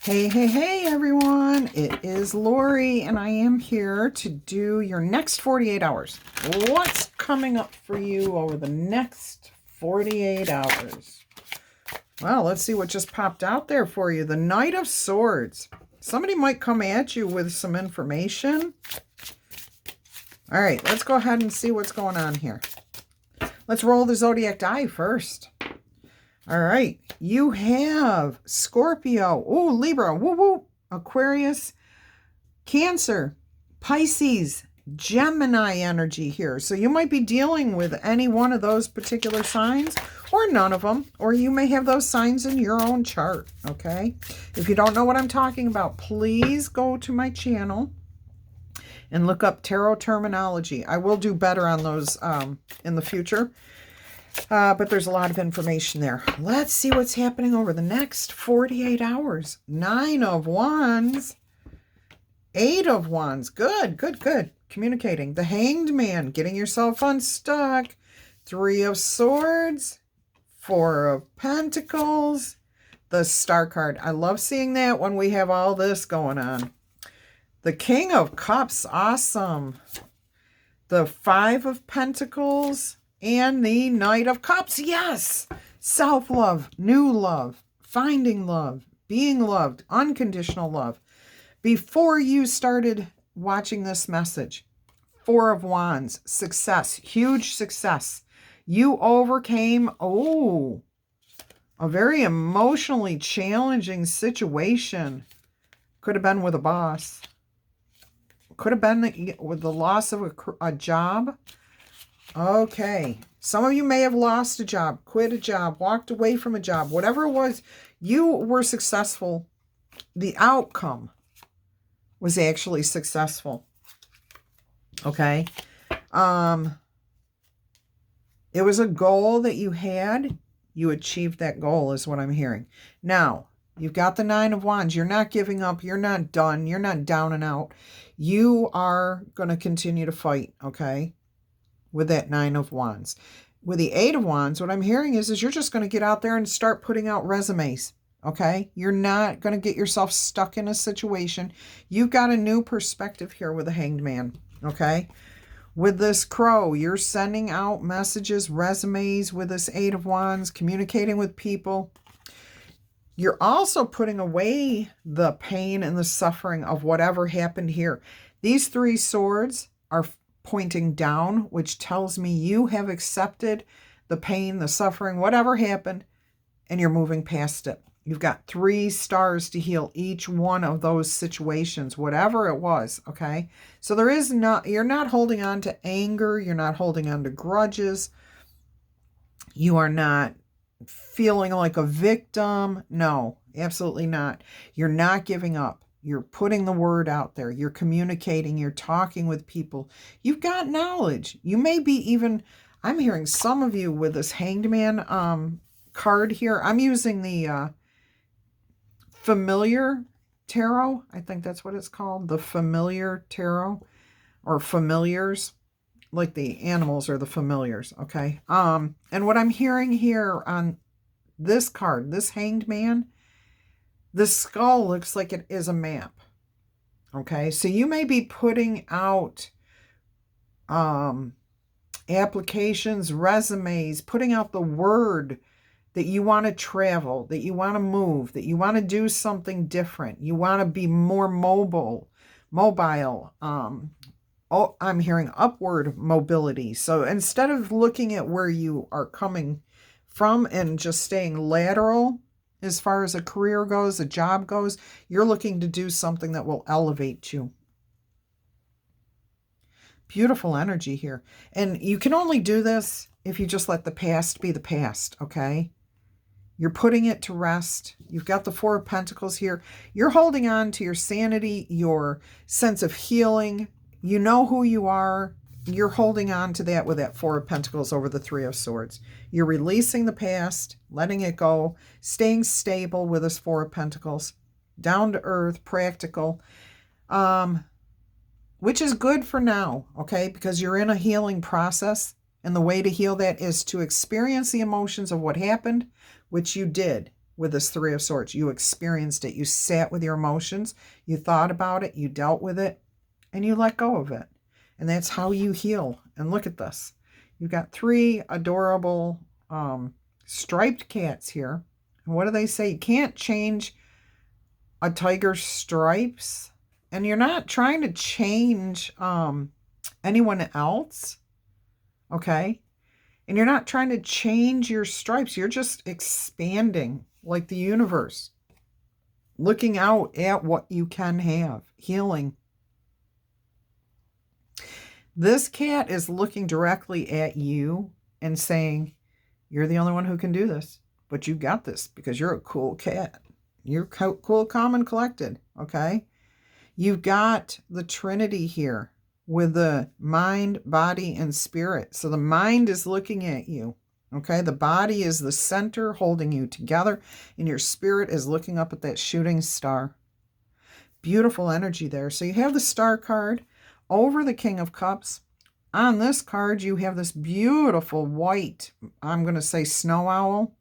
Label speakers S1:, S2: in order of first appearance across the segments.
S1: Hey, hey, hey, everyone. It is Laurie, and I am here to do your next 48 hours. What's coming up for you over the next 48 hours? Well, let's see what just popped out there for you. The Knight of Swords. Somebody might come at you with some information. All right, let's go ahead and see what's going on here. Let's roll the zodiac die first. All right, you have Scorpio, oh, Libra, woo woo, Aquarius, Cancer, Pisces, Gemini energy here. So you might be dealing with any one of those particular signs or none of them, or you may have those signs in your own chart, okay? If you don't know what I'm talking about, please go to my channel and look up tarot terminology. I will do better on those in the future. But there's a lot of information there. Let's see what's happening over the next 48 hours. 9 of Wands. 8 of Wands. Good, good, good. Communicating. The Hanged Man. Getting yourself unstuck. 3 of Swords. 4 of Pentacles. The Star card. I love seeing that when we have all this going on. The King of Cups. Awesome. The 5 of Pentacles. And the Knight of Cups, yes! Self-love, new love, finding love, being loved, unconditional love. Before you started watching this message, 4 of Wands, success, huge success. You overcame, a very emotionally challenging situation. Could have been with a boss. Could have been with the loss of a job. Okay, some of you may have lost a job, quit a job, walked away from a job, whatever it was, you were successful. The outcome was actually successful. Okay. It was a goal that you had. You achieved that goal is what I'm hearing. Now, you've got the 9 of Wands. You're not giving up. You're not done. You're not down and out. You are going to continue to fight, okay? With that 9 of Wands. With the 8 of Wands, what I'm hearing is you're just going to get out there and start putting out resumes, okay? You're not going to get yourself stuck in a situation. You've got a new perspective here with the Hanged Man, okay? With this Crow, you're sending out messages, resumes with this 8 of Wands, communicating with people. You're also putting away the pain and the suffering of whatever happened here. These 3 swords are pointing down, which tells me you have accepted the pain, the suffering, whatever happened, and you're moving past it. You've got 3 stars to heal each one of those situations, whatever it was, okay? So you're not holding on to anger, you're not holding on to grudges, you are not feeling like a victim. No, absolutely not. You're not giving up. You're putting the word out there. You're communicating. You're talking with people. You've got knowledge. You may be even, I'm hearing some of you with this Hanged Man card here. I'm using the Familiar Tarot. I think that's what it's called. The Familiar Tarot or Familiars. Like the animals are the familiars, okay? And what I'm hearing here on this card, this Hanged Man, the skull looks like it is a map. Okay, so you may be putting out applications, resumes, putting out the word that you want to travel, that you want to move, that you want to do something different. You want to be more mobile. I'm hearing upward mobility. So instead of looking at where you are coming from and just staying lateral, as far as a career goes, a job goes, you're looking to do something that will elevate you. Beautiful energy here. And you can only do this if you just let the past be the past, okay? You're putting it to rest. You've got the 4 of Pentacles here. You're holding on to your sanity, your sense of healing. You know who you are. You're holding on to that with that 4 of Pentacles over the 3 of Swords. You're releasing the past, letting it go, staying stable with this 4 of Pentacles, down to earth, practical, which is good for now, okay? Because you're in a healing process, and the way to heal that is to experience the emotions of what happened, which you did. with this Three of Swords. You experienced it. You sat with your emotions. You thought about it. You dealt with it. And you let go of it. And that's how you heal. And look at this. You've got 3 adorable striped cats here. And what do they say? You can't change a tiger's stripes. And you're not trying to change anyone else. Okay? And you're not trying to change your stripes. You're just expanding like the universe. Looking out at what you can have. Healing. This cat is looking directly at you and saying, you're the only one who can do this. But you got this because you're a cool cat. You're cool, calm, and collected. Okay? You've got the Trinity here with the mind, body, and spirit. So the mind is looking at you. Okay? The body is the center holding you together. And your spirit is looking up at that shooting star. Beautiful energy there. So you have the Star card over the King of Cups. On this card, you have this beautiful white, I'm going to say snow owl.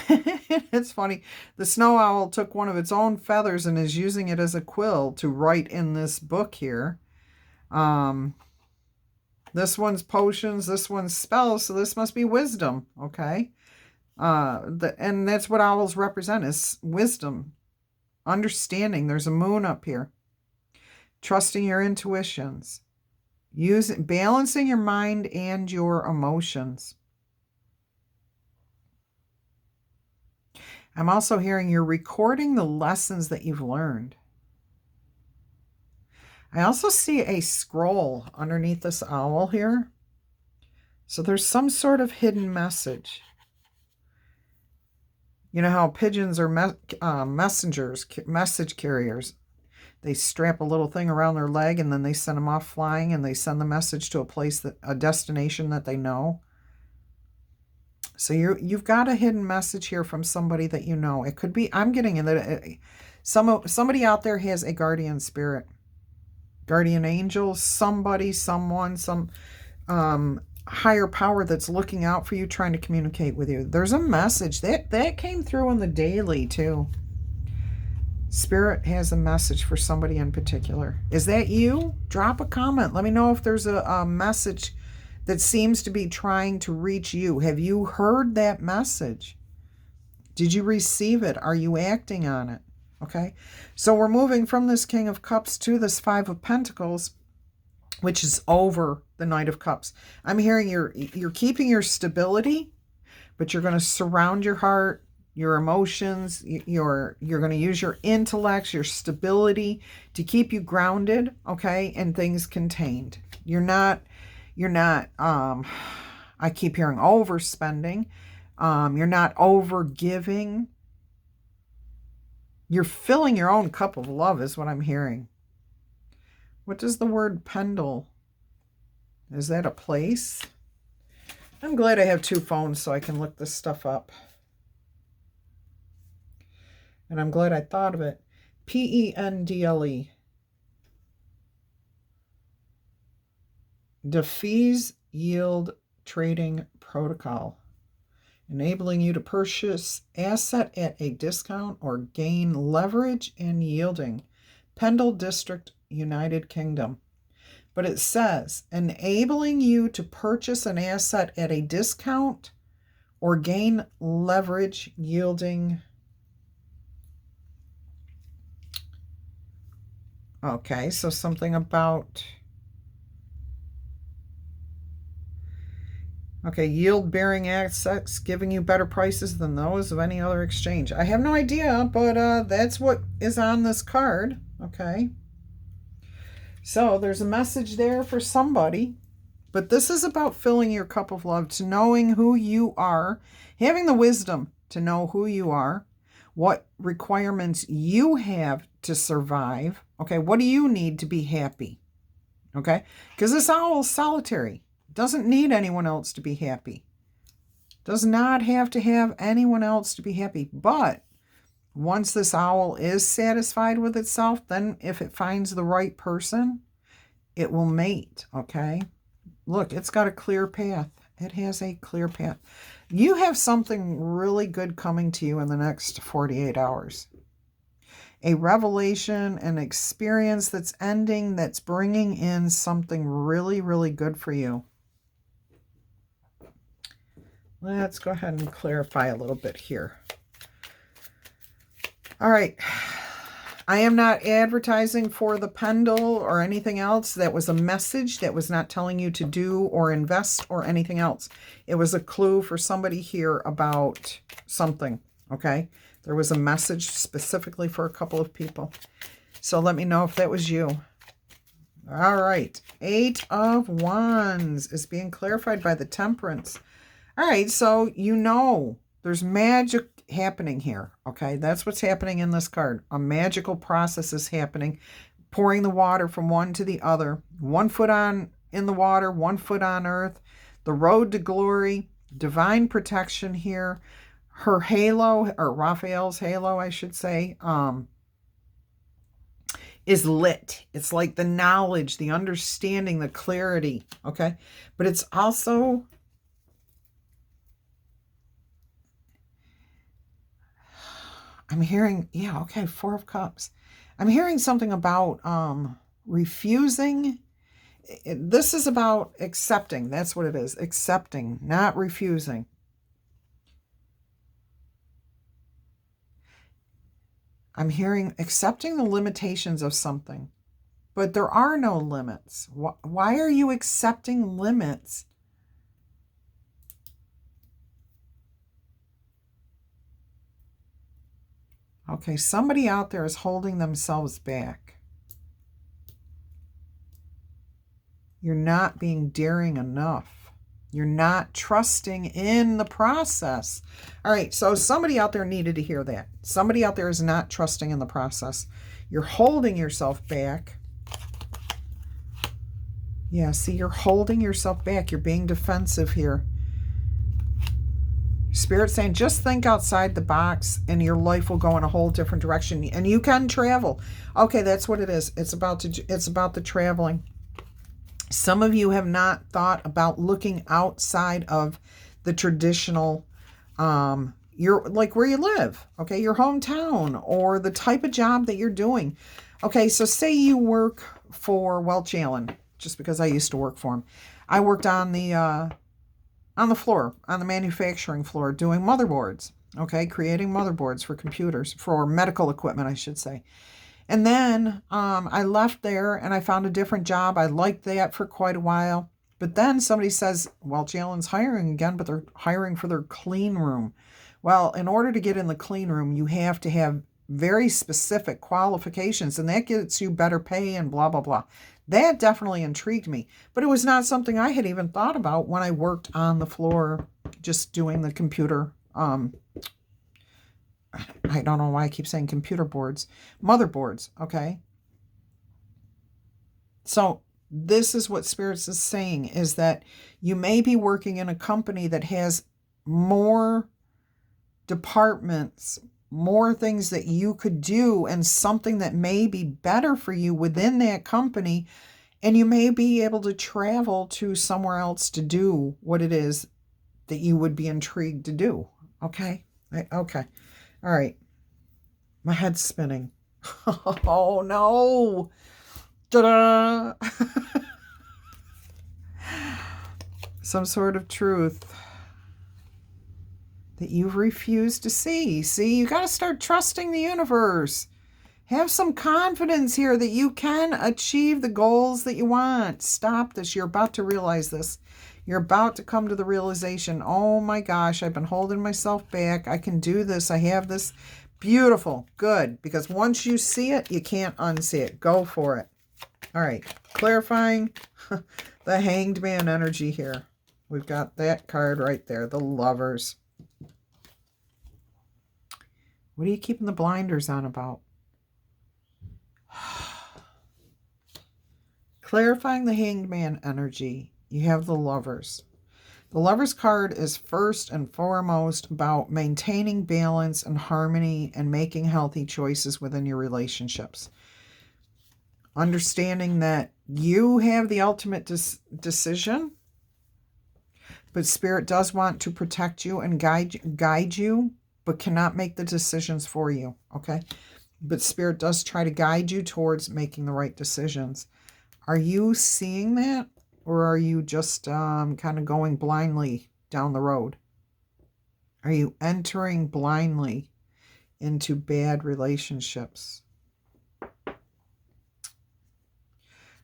S1: It's funny. The snow owl took one of its own feathers and is using it as a quill to write in this book here. This one's potions, this one's spells, so this must be wisdom, okay? And that's what owls represent, is wisdom, understanding. There's a moon up here. Trusting your intuitions. Balancing your mind and your emotions. I'm also hearing you're recording the lessons that you've learned. I also see a scroll underneath this owl here. So there's some sort of hidden message. You know how pigeons are messengers, message carriers. They strap a little thing around their leg and then they send them off flying and they send the message to a destination that they know. So you've got a hidden message here from somebody that you know. It could be, I'm getting in that somebody out there has a guardian spirit, guardian angel, somebody, someone, some higher power that's looking out for you, trying to communicate with you. There's a message that came through in the daily too. Spirit has a message for somebody in particular. Is that you? Drop a comment. Let me know if there's a message that seems to be trying to reach you. Have you heard that message? Did you receive it? Are you acting on it? Okay. So we're moving from this King of Cups to this Five of Pentacles, which is over the Knight of Cups. I'm hearing you're keeping your stability, but you're going to surround your heart, your emotions, you're going to use your intellect, your stability to keep you grounded, okay, and things contained. You're not, I keep hearing overspending. You're not over giving. You're filling your own cup of love is what I'm hearing. What does the word pendle? Is that a place? I'm glad I have 2 phones so I can look this stuff up. And I'm glad I thought of it. Pendle. Defease Yield Trading Protocol. Enabling you to purchase asset at a discount or gain leverage and yielding. Pendle District, United Kingdom. But it says, enabling you to purchase an asset at a discount or gain leverage yielding. Okay, so something about, okay, yield-bearing assets giving you better prices than those of any other exchange. I have no idea, but that's what is on this card, okay? So there's a message there for somebody, but this is about filling your cup of love, to knowing who you are, having the wisdom to know who you are, what requirements you have to survive. Okay, what do you need to be happy? Okay, because this owl is solitary. Doesn't need anyone else to be happy. Does not have to have anyone else to be happy. But once this owl is satisfied with itself, then if it finds the right person, it will mate. Okay, look, it's got a clear path. It has a clear path. You have something really good coming to you in the next 48 hours. A revelation, an experience that's ending, that's bringing in something really, really good for you. Let's go ahead and clarify a little bit here. All right. I am not advertising for the Pendle or anything else. That was a message that was not telling you to do or invest or anything else. It was a clue for somebody here about something, okay? There was a message specifically for a couple of people. So let me know if that was you. All right. 8 of Wands is being clarified by the Temperance. All right, so you know there's magic happening here, okay? That's what's happening in this card. A magical process is happening, pouring the water from one to the other. 1 foot in the water, 1 foot on earth. The road to glory, divine protection here. Her halo, or Raphael's halo, I should say, is lit. It's like the knowledge, the understanding, the clarity, okay? But it's also... I'm hearing, yeah, okay, 4 of Cups. I'm hearing something about refusing. This is about accepting. That's what it is. Accepting, not refusing. I'm hearing accepting the limitations of something. But there are no limits. Why are you accepting limits? Okay, somebody out there is holding themselves back. You're not being daring enough. You're not trusting in the process. All right, so somebody out there needed to hear that. Somebody out there is not trusting in the process. You're holding yourself back. Yeah, see, you're holding yourself back. You're being defensive here. Spirit's saying, just think outside the box and your life will go in a whole different direction. And you can travel. Okay, that's what it is. It's about the traveling. Some of you have not thought about looking outside of the traditional, like where you live, okay, your hometown or the type of job that you're doing. Okay, so say you work for Welch Allen, just because I used to work for him. I worked on the floor, on the manufacturing floor, doing motherboards, okay, creating motherboards for computers, for medical equipment, I should say. And then I left there and I found a different job. I liked that for quite a while. But then somebody says, well, Allen's hiring again, but they're hiring for their clean room. Well, in order to get in the clean room, you have to have very specific qualifications, and that gets you better pay and blah, blah, blah. That definitely intrigued me. But it was not something I had even thought about when I worked on the floor just doing the computer I don't know why I keep saying computer boards, motherboards, okay? So this is what Spirits is saying, is that you may be working in a company that has more departments, more things that you could do, and something that may be better for you within that company, and you may be able to travel to somewhere else to do what it is that you would be intrigued to do, okay? Okay. All right. My head's spinning. Oh, no. Ta-da! Some sort of truth that you've refused to see. See, you got to start trusting the universe. Have some confidence here that you can achieve the goals that you want. Stop this. You're about to realize this. You're about to come to the realization, oh my gosh, I've been holding myself back. I can do this. I have this. Beautiful. Good. Because once you see it, you can't unsee it. Go for it. All right. Clarifying the Hanged Man energy here. We've got that card right there. The Lovers. What are you keeping the blinders on about? Clarifying the Hanged Man energy. You have the Lovers. The Lovers card is first and foremost about maintaining balance and harmony and making healthy choices within your relationships. Understanding that you have the ultimate decision, But Spirit does want to protect you and guide you, but cannot make the decisions for you, okay? But Spirit does try to guide you towards making the right decisions. Are you seeing that? Or are you just kind of going blindly down the road? Are you entering blindly into bad relationships?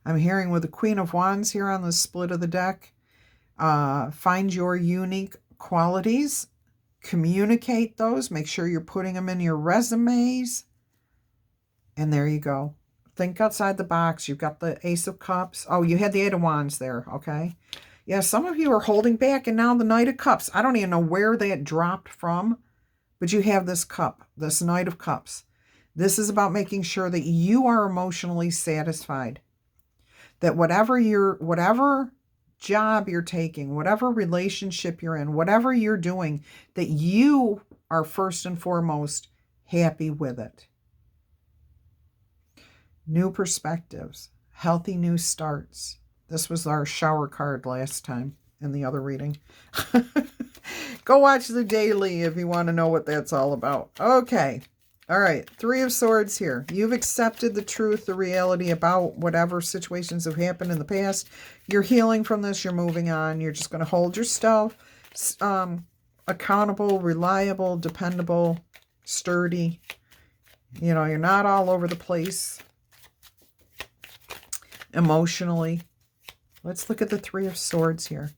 S1: I'm hearing with the Queen of Wands here on the split of the deck, find your unique qualities, communicate those, make sure you're putting them in your resumes, and there you go. Think outside the box. You've got the Ace of Cups. Oh, you had the Eight of Wands there, okay? Yeah, some of you are holding back, and now the Knight of Cups. I don't even know where that dropped from, but you have this cup, this Knight of Cups. This is about making sure that you are emotionally satisfied. That whatever job you're taking, whatever relationship you're in, whatever you're doing, that you are first and foremost happy with it. New perspectives, healthy new starts. This was our shower card last time in the other reading. Go watch the daily if you want to know what that's all about. Okay. All right. Three of Swords here. You've accepted the truth, the reality about whatever situations have happened in the past. You're healing from this. You're moving on. You're just going to hold yourself accountable, reliable, dependable, sturdy. You know, you're not all over the place emotionally. Let's look at the Three of Swords here.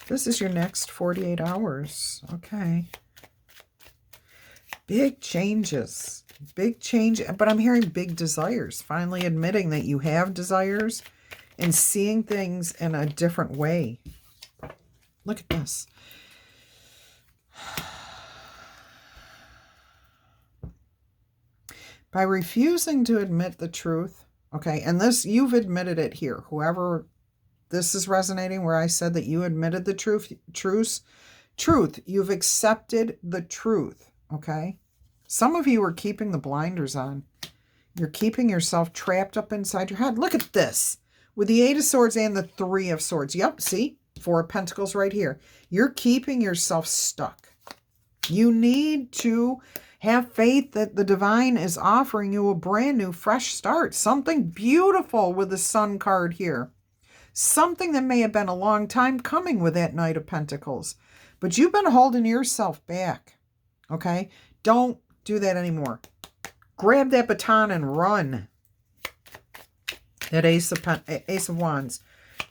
S1: This is your next 48 hours. Okay. Big changes. Big change. But I'm hearing big desires. Finally admitting that you have desires and seeing things in a different way. Look at this. By refusing to admit the truth, okay, and this, you've admitted it here. Whoever this is resonating, where I said that you admitted the truth, you've accepted the truth, okay? Some of you are keeping the blinders on. You're keeping yourself trapped up inside your head. Look at this. With the Eight of Swords and the Three of Swords. Yep, see? Four of Pentacles right here. You're keeping yourself stuck. You need to have faith that the divine is offering you a brand new, fresh start. Something beautiful with the Sun card here. Something that may have been a long time coming with that Knight of Pentacles. But you've been holding yourself back. Okay? Don't do that anymore. Grab that baton and run. That Ace of Wands.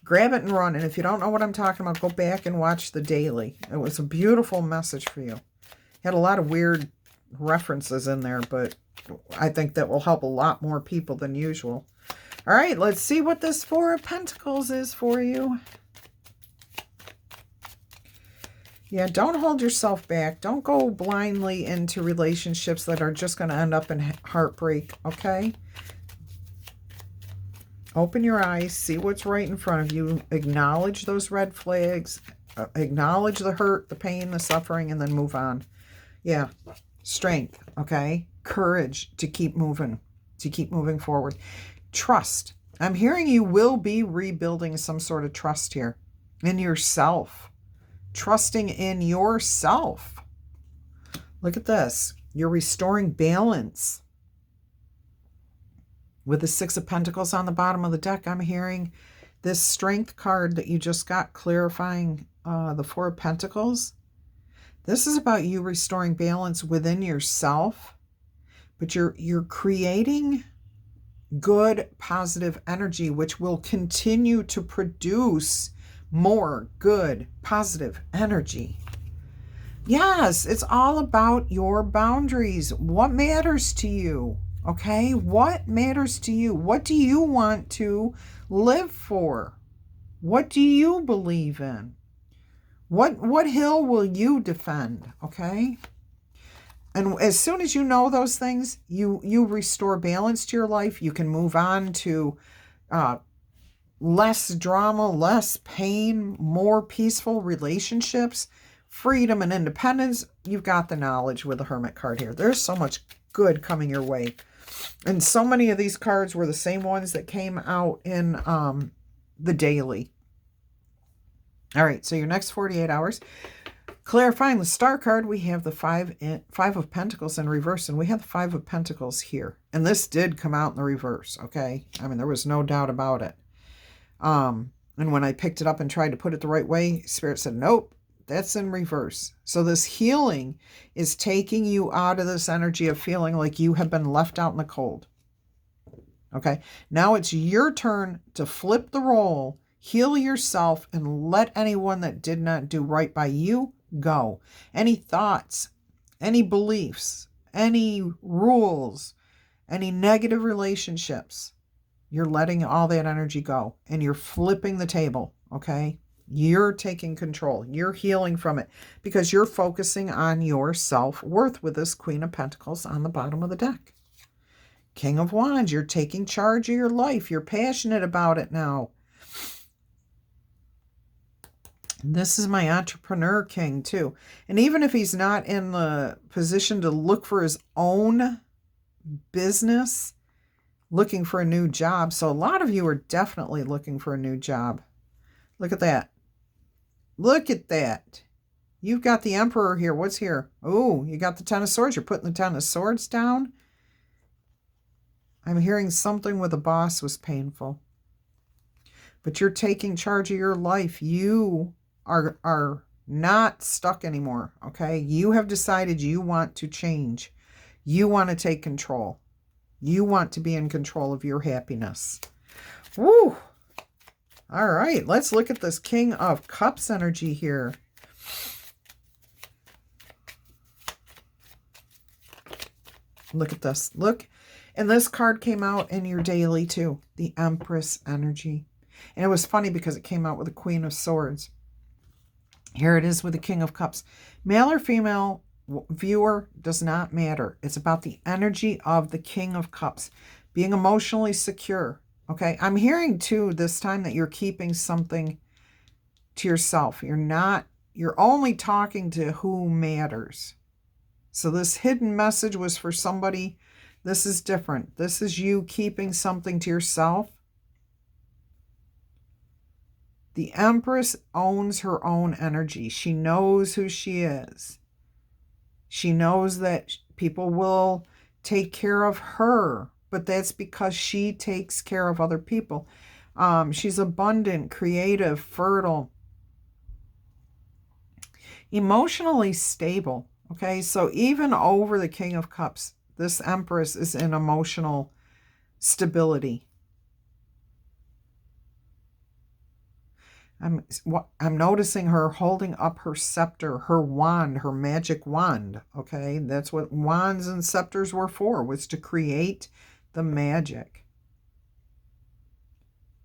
S1: Grab it and run. And if you don't know what I'm talking about, go back and watch the daily. It was a beautiful message for you. Had a lot of weird references in there, but I think that will help a lot more people than usual. All right, let's see what this Four of Pentacles is for you. Yeah, don't hold yourself back. Don't go blindly into relationships that are just going to end up in heartbreak, okay? Open your eyes, see what's right in front of you, acknowledge those red flags, acknowledge the hurt, the pain, the suffering, and then move on. Yeah, strength, okay? Courage to keep moving forward. Trust. I'm hearing you will be rebuilding some sort of trust here in yourself. Trusting in yourself. Look at this. You're restoring balance. With the Six of Pentacles on the bottom of the deck, I'm hearing this Strength card that you just got, clarifying the Four of Pentacles. This is about you restoring balance within yourself, but you're creating good, positive energy, which will continue to produce more good, positive energy. Yes, it's all about your boundaries. What matters to you? Okay, what matters to you? What do you want to live for? What do you believe in? What hill will you defend? Okay, and as soon as you know those things, you restore balance to your life. You can move on to less drama, less pain, more peaceful relationships, freedom and independence. You've got the knowledge with the Hermit card here. There's so much good coming your way. And so many of these cards were the same ones that came out in the daily. All right, so your next 48 hours. Clarifying the star card, we have the five of Pentacles in reverse, and we have the Five of Pentacles here. And this did come out in the reverse, okay? I mean, there was no doubt about it. And when I picked it up and tried to put it the right way, Spirit said, nope, that's in reverse. So this healing is taking you out of this energy of feeling like you have been left out in the cold. Okay, now it's your turn to flip the role, heal yourself, and let anyone that did not do right by you go. Any thoughts, any beliefs, any rules, any negative relationships, you're letting all that energy go and you're flipping the table, okay? You're taking control. You're healing from it because you're focusing on your self-worth with this Queen of Pentacles on the bottom of the deck. King of Wands, you're taking charge of your life. You're passionate about it now. This is my entrepreneur king too. And even if he's not in the position to look for his own business, looking for a new job. So a lot of you are definitely looking for a new job. Look at that. Look at that. You've got the Emperor here. What's here? Oh, you got the Ten of Swords. You're putting the Ten of Swords down. I'm hearing something with a boss was painful. But you're taking charge of your life. You are not stuck anymore, okay? You have decided you want to change. You want to take control. You want to be in control of your happiness. Woo! All right, let's look at this King of Cups energy here. Look at this. Look. And this card came out in your daily too. The Empress energy. And it was funny because it came out with the Queen of Swords. Here it is with the King of Cups. Male or female viewer does not matter. It's about the energy of the King of Cups. Being emotionally secure. Okay. I'm hearing too this time that you're keeping something to yourself. You're only talking to who matters. So this hidden message was for somebody. This is different. This is you keeping something to yourself. The Empress owns her own energy. She knows who she is. She knows that people will take care of her, but that's because she takes care of other people. She's abundant, creative, fertile, emotionally stable. Okay, so even over the King of Cups, this Empress is in emotional stability. I'm noticing her holding up her scepter, her wand, her magic wand. Okay, that's what wands and scepters were for, was to create the magic.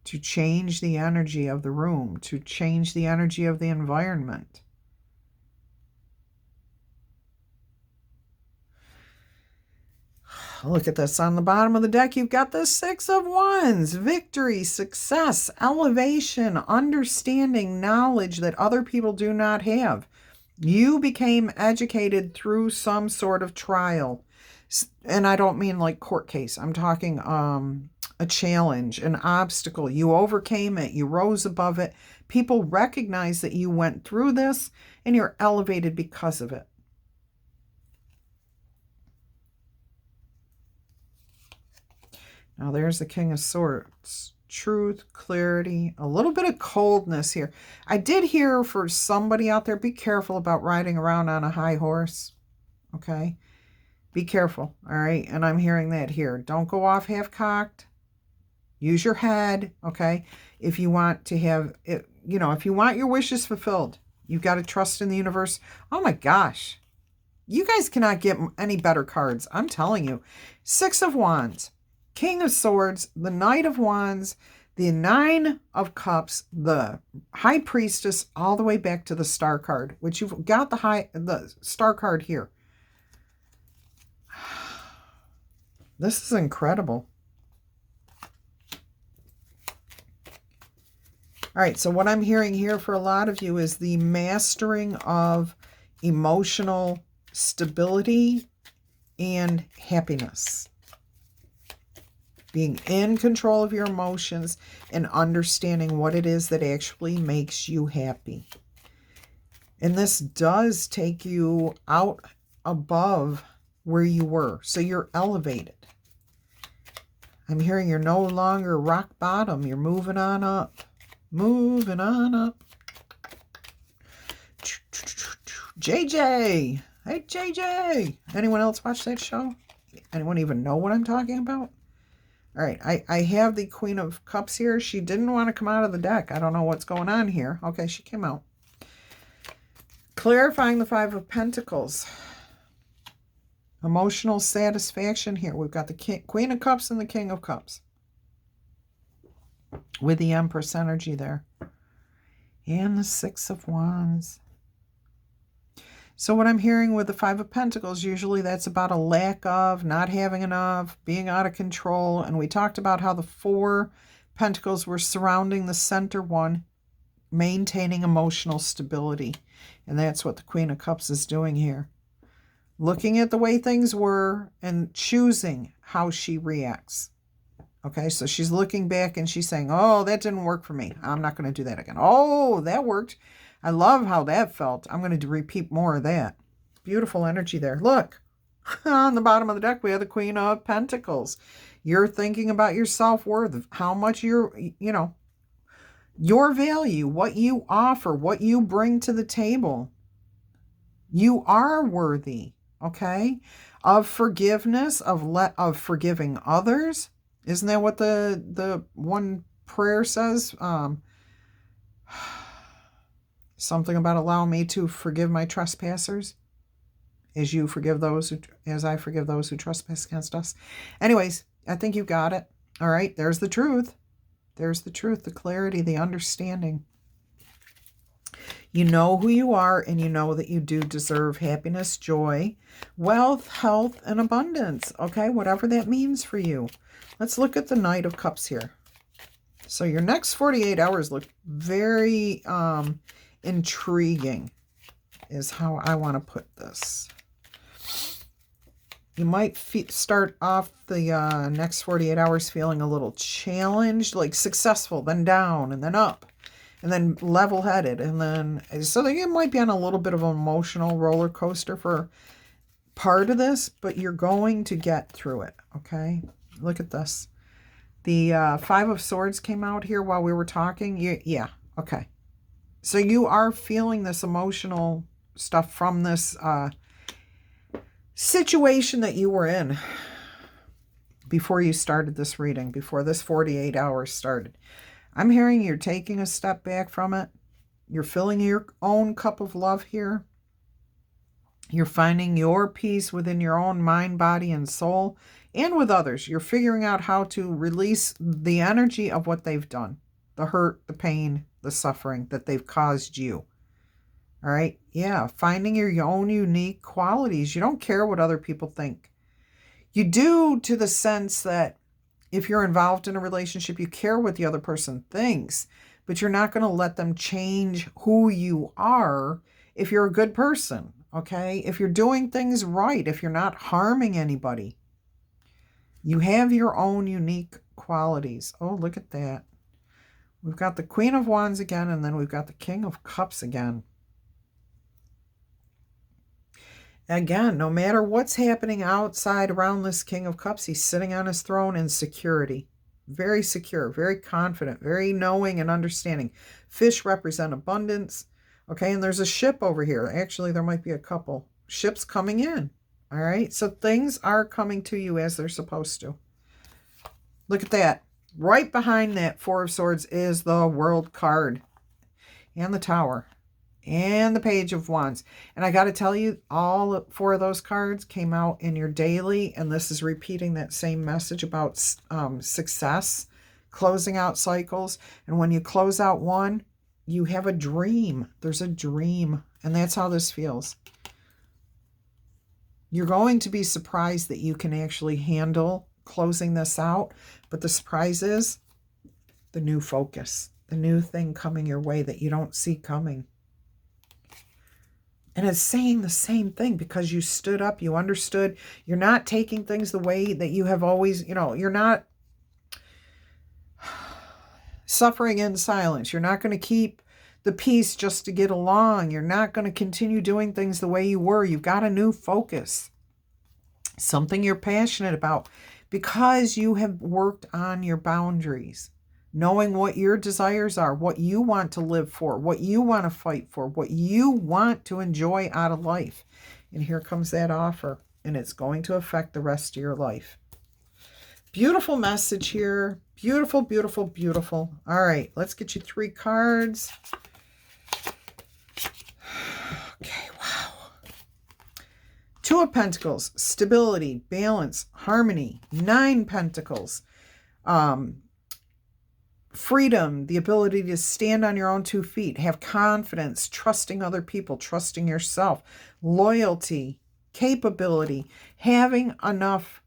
S1: To change the energy of the room, to change the energy of the environment. Look at this. On the bottom of the deck, you've got the Six of Wands. Victory, success, elevation, understanding, knowledge that other people do not have. You became educated through some sort of trial. And I don't mean like court case. I'm talking a challenge, an obstacle. You overcame it. You rose above it. People recognize that you went through this and you're elevated because of it. Now there's the King of Swords. Truth, clarity, a little bit of coldness here. I did hear for somebody out there, be careful about riding around on a high horse. Okay? Be careful, all right? And I'm hearing that here. Don't go off half-cocked. Use your head, okay? If you want to have, if you want your wishes fulfilled, you've got to trust in the universe. Oh my gosh. You guys cannot get any better cards. I'm telling you. Six of Wands. King of Swords, the Knight of Wands, the Nine of Cups, the High Priestess, all the way back to the Star card, which you've got the Star card here. This is incredible. All right, so what I'm hearing here for a lot of you is the mastering of emotional stability and happiness. being in control of your emotions and understanding what it is that actually makes you happy. And this does take you out above where you were. So you're elevated. I'm hearing you're no longer rock bottom. You're moving on up. Moving on up. JJ. Hey, JJ. Anyone else watch that show? Anyone even know what I'm talking about? All right. I have the Queen of Cups here. She didn't want to come out of the deck. I don't know what's going on here. Okay, she came out. Clarifying the Five of Pentacles. Emotional satisfaction here. We've got the Queen of Cups and the King of Cups. With the Empress energy there. And the Six of Wands. So what I'm hearing with the Five of Pentacles, usually that's about a lack of, not having enough, being out of control. And we talked about how the Four Pentacles were surrounding the center one, maintaining emotional stability. And that's what the Queen of Cups is doing here. Looking at the way things were and choosing how she reacts. Okay, so she's looking back and she's saying, oh, that didn't work for me. I'm not going to do that again. Oh, that worked. I love how that felt. I'm going to repeat more of that. Beautiful energy there. Look, on the bottom of the deck, we have the Queen of Pentacles. You're thinking about your self-worth, how much your value, what you offer, what you bring to the table. You are worthy, okay, of forgiveness, of forgiving others. Isn't that what the one prayer says? Something about allow me to forgive my trespassers as I forgive those who trespass against us. Anyways, I think you got it. All right, there's the truth. There's the truth, the clarity, the understanding. You know who you are, and you know that you do deserve happiness, joy, wealth, health, and abundance. Okay, whatever that means for you. Let's look at the Knight of Cups here. So your next 48 hours look very intriguing, is how I want to put this. You might start off the next 48 hours feeling a little challenged, like successful, then down, and then up, and then level-headed. And then, so you might be on a little bit of an emotional roller coaster for part of this, but you're going to get through it, okay? Look at this. The Five of Swords came out here while we were talking. Yeah, okay. So you are feeling this emotional stuff from this situation that you were in before you started this reading, before this 48 hours started. I'm hearing you're taking a step back from it. You're filling your own cup of love here. You're finding your peace within your own mind, body, and soul, and with others. You're figuring out how to release the energy of what they've done, the hurt, the pain, the suffering that they've caused you. All right? Yeah, finding your own unique qualities. You don't care what other people think. You do, to the sense that if you're involved in a relationship, you care what the other person thinks, but you're not going to let them change who you are if you're a good person, okay? If you're doing things right, if you're not harming anybody. You have your own unique qualities. Oh, look at that. We've got the Queen of Wands again, and then we've got the King of Cups again. Again, no matter what's happening outside around this King of Cups, he's sitting on his throne in security. Very secure, very confident, very knowing and understanding. Fish represent abundance. Okay, and there's a ship over here. Actually, there might be a couple ships coming in. All right, so things are coming to you as they're supposed to. Look at that. Right behind that Four of Swords is the World card and the Tower and the Page of Wands. And I got to tell you, all four of those cards came out in your daily, and this is repeating that same message about success, closing out cycles. And when you close out one, you have a dream. There's a dream, and that's how this feels. You're going to be surprised that you can actually handle closing this out, but the surprise is the new focus, the new thing coming your way that you don't see coming. And it's saying the same thing because you stood up, you understood, you're not taking things the way that you have always, you're not suffering in silence. You're not going to keep the peace just to get along. You're not going to continue doing things the way you were. You've got a new focus, something you're passionate about, because you have worked on your boundaries, knowing what your desires are, what you want to live for, what you want to fight for, what you want to enjoy out of life. And here comes that offer, and it's going to affect the rest of your life. Beautiful message here. Beautiful, beautiful, beautiful. All right, let's get you 3 cards. Okay, wow. 2 of Pentacles, stability, balance, harmony. 9 Pentacles, freedom, the ability to stand on your own 2 feet, have confidence, trusting other people, trusting yourself, loyalty, capability, having enough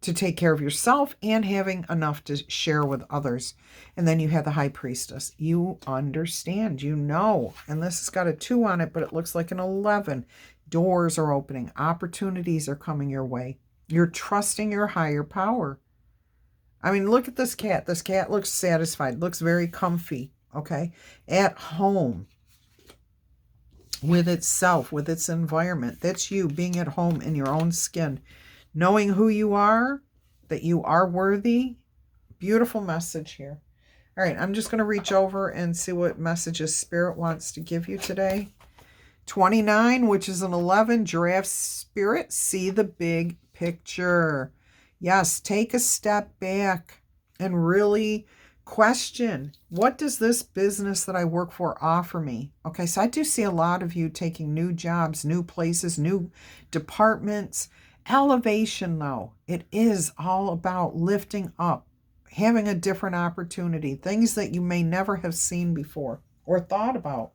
S1: to take care of yourself and having enough to share with others. And then you have the High Priestess. You understand, you know. And this has got a 2 on it, but it looks like an 11. Doors are opening. Opportunities are coming your way. You're trusting your higher power. I mean, look at this cat. This cat looks satisfied, looks very comfy, okay? At home with itself, with its environment. That's you being at home in your own skin. Knowing who you are, that you are worthy. Beautiful message here. All right, I'm just going to reach over and see what messages Spirit wants to give you today. 29, which is an 11, Giraffe Spirit, see the big picture. Yes, take a step back and really question, what does this business that I work for offer me? Okay, so I do see a lot of you taking new jobs, new places, new departments. Elevation, though, it is all about lifting up, having a different opportunity, things that you may never have seen before or thought about.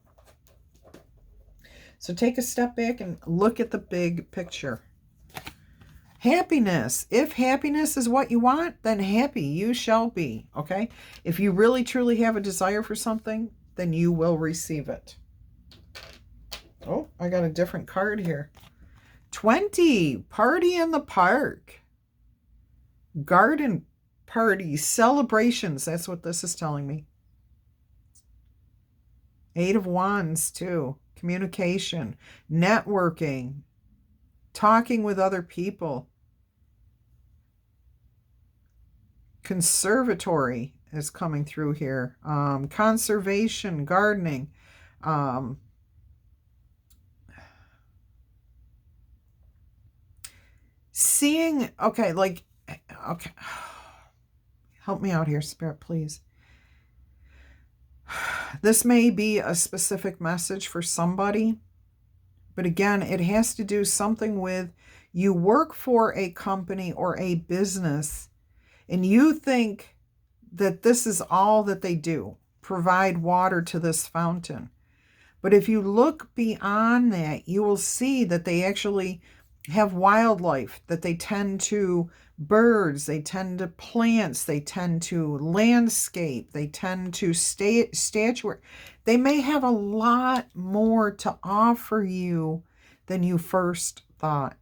S1: So take a step back and look at the big picture. Happiness. If happiness is what you want, then happy you shall be, okay? If you really truly have a desire for something, then you will receive it. Oh, I got a different card here. 20, party in the park. Garden parties, celebrations. That's what this is telling me. 8 of Wands, too. Communication, networking, talking with other people. Conservatory is coming through here. Conservation, gardening. Seeing, okay, like, okay. Help me out here, Spirit, please. This may be a specific message for somebody, but again, it has to do something with you work for a company or a business and you think that this is all that they do, provide water to this fountain. But if you look beyond that, you will see that they actually have wildlife, that they tend to birds, they tend to plants, they tend to landscape, they tend to statuary. They may have a lot more to offer you than you first thought.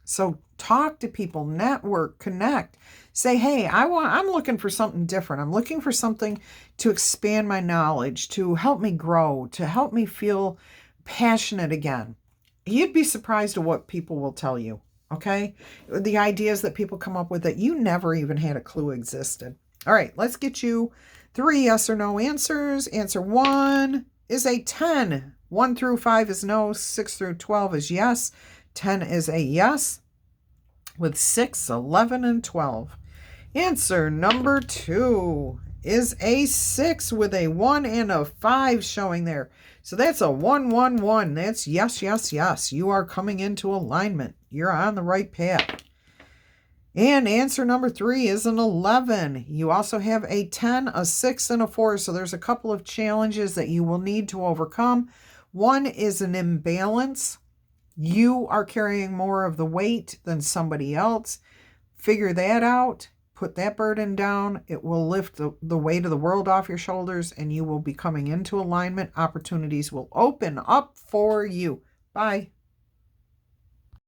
S1: So talk to people, network, connect. Say, hey, I'm looking for something different. I'm looking for something to expand my knowledge, to help me grow, to help me feel passionate again. You'd be surprised at what people will tell you, okay? The ideas that people come up with that you never even had a clue existed. All right, let's get you 3 yes or no answers. Answer 1 is a 10. 1 through 5 is no. 6 through 12 is yes. 10 is a yes, with 6, 11, and 12. Answer number 2 is a 6 with a 1 and a 5 showing there. So that's a 1, 1, 1. That's yes, yes, yes. You are coming into alignment. You're on the right path. And answer number 3 is an 11. You also have a 10, a 6, and a 4. So there's a couple of challenges that you will need to overcome. One is an imbalance. You are carrying more of the weight than somebody else. Figure that out. Put that burden down. It will lift the weight of the world off your shoulders, and you will be coming into alignment. Opportunities will open up for you. Bye.